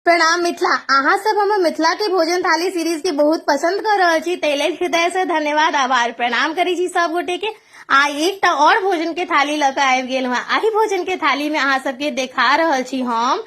प्रणाम मिथिला। अहाँ सब हमें मिथिला के भोजन थाली सीरीज के बहुत पसंद कर रहे छी, ताहि लेल हृदय से धन्यवाद आभार प्रणाम करी छी सब गोटे के। आ एकटा और भोजन के थाली लक आबि गेल हूँ। आही भोजन के थाली में अहाँ सबके देखा रहल छी हम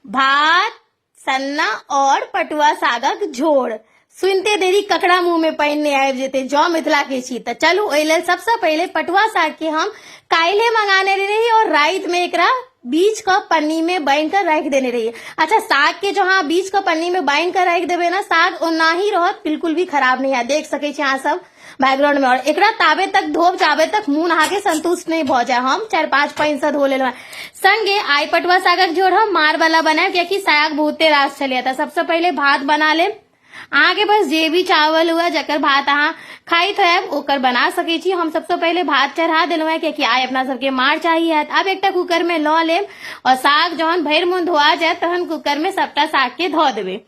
भात, सन्ना और पटुआ सागक झोर। सुनते देरी ककड़ा मुंह में पानी नहीं आबि जेते जौ मिथिला के छी। तो चलू ओहि लेल सबसे पहले पटुआ साग के हम काल्हे मंगाने रही और रात में एकरा बीज का पन्नी में बांध कर रख देने रहिए। अच्छा, साग के जो हाँ बीज का पन्नी में बांध कर रख देवे ना, साग ओना ही रहत, बिल्कुल भी खराब नहीं है। देख सके छी अहाँ सब बैकग्राउंड में। और एकरा ताबे तक धोब जाबे तक मुंह नहा के संतुष्ट नहीं भ जाए। हम 4-5 पानी से धो लेलो। संगे आई पटुआ सागक जोड़ हम मार वाला बनाए, क्योंकि साग बहुते रास चलिए था। सबसे पहले भात बना ले। अहाँ के बस जे भी चावल हुआ जकर भात अहाँ खाइत है ओकर बना सके छी। हम सबसे पहले भात चढ़ा दिलो है, क्योंकि आय अपना सबके मार चाहिए। अब एक कुकर में लौ ले और साग जहन भर मुंह धोआ जाए तहन कुकर में सबटा साग के धो देवे।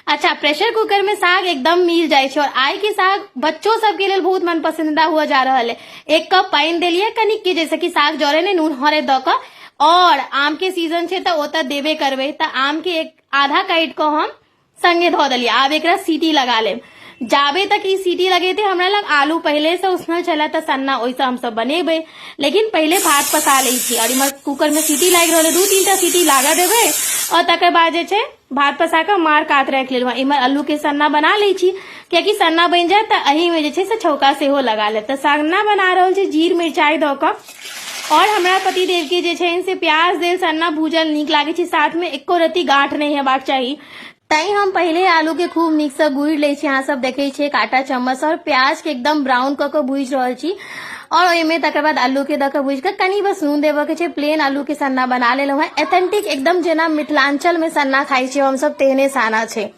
अच्छा, प्रेशर कुकर में साग एकदम मिल जाए छे। और आई के साग बच्चों सबके लिए बहुत मन पसंदीदा हुआ जा रहा है। 1 कप पानी दिलिए कनिक के, जैसे कि साग जरे ने नून हरे द क। और आम के सीजन छे तो ओत देवे करवे, तो आम के एक आधा काट को हम संगे धो दिलिए। अब एक सीटी लगा ले। जाबे तक ई सीटी लगे थे हमरा लग आलू पहले से उसमें चला था सन्ना, वैसा हम सब बनेबे। लेकिन पहले भात पसा ले छी और इमर कुकर में सीटी लाग रहा, 2-3 सीटी लागा देवे। और तकर बाद जे छे भात पसा के मार काट रख ले। इमर आलू के सन्ना बना ले छी, क्योंकि सन्ना बन जाए तो अही में जे छे से छौका से हो लगा ले। तो सन्ना बना रहल छी जीर मिर्चाई द क। और हमरा पति देव के जे छे इनसे प्याज देल सन्ना भूजल नीक लागे छी, साथ में एको रत्ती गांठ नहीं हेबाक चाहिए। तई हम पहले आलू के खूब नीक से भूज ले छी। अहाँ सब देखे छे काटा चम्मच और प्याज के एकदम ब्राउन क के भूज रहल छी। और ओहिमे तकर बाद आलू के दक भूज के कनी बस नून देवे के छे। प्लेन आलू के सन्ना बना लेलो है, एथेंटिक एकदम जेना मिथिलांचल में सन्ना खाई छे हम सब तेहने साना छे।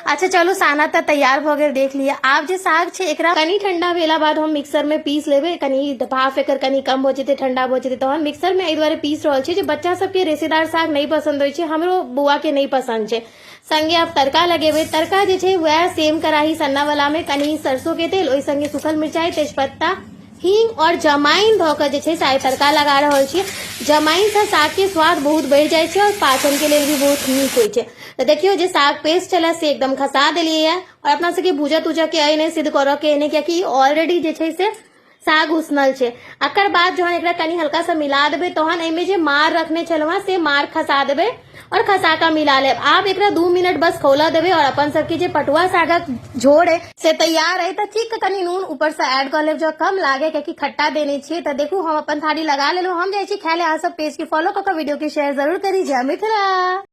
अच्छा चलो, साना तो तैयार भ गेल, देख लिया। आप जे साग छे एकरा कनी ठंडा भेला बाद हम मिक्सर में पीस लेबे। कनी भाफ एकर कनी कम हो जेते, ठंडा हो जेते तो हम मिक्सर में एहि दुआरे पीस रहल छी जे बच्चा सबके रेसेदार साग नहीं पसंद होय छे, हमरो बुआ के नहीं पसंद छे। संगे आप तड़का लगेबे। तड़का जे छे वह सेम कढ़ाई सन्ना वाला में कनी सरसों के तेल, ओहि संगे सूखल मिर्चाई, तेजपत्ता, हींग और जमाइन धो के जे छे से तड़का लगा रहल छी। जमाइन से साग के स्वाद बहुत बढ़ जाए छे और पाचन के लिए भी बहुत नीक होय छे। तो देखियो जे साग पेस्ट चला से एकदम खसा देलिए है। और अपना सबके भूजा तुजा के अने सिद्ध कर के अने, क्योंकि ऑलरेडी जे छे से साग उसनल छे। अकर बाद जो एकरा कनी हल्का सा मिला देबे, तहन एमे जे मार रखने छलवा से मार खसा देबे और खसा का मिला ले। आप एकरा 2 मिनट बस खौला देबे और अपन सबके जे पटुआ सागक झोर है से तैयार है। तो ठीक कनी नून ऊपर से ऐड कर ले जो कम लागे, क्योंकि खट्टा देने छे। तो देखो हम अपन थाली लगा लेलो, हम जाय छी खाय ले। अहाँ सब पेज के फॉलो क के वीडियो के शेयर जरूर करी। जय मिथिला।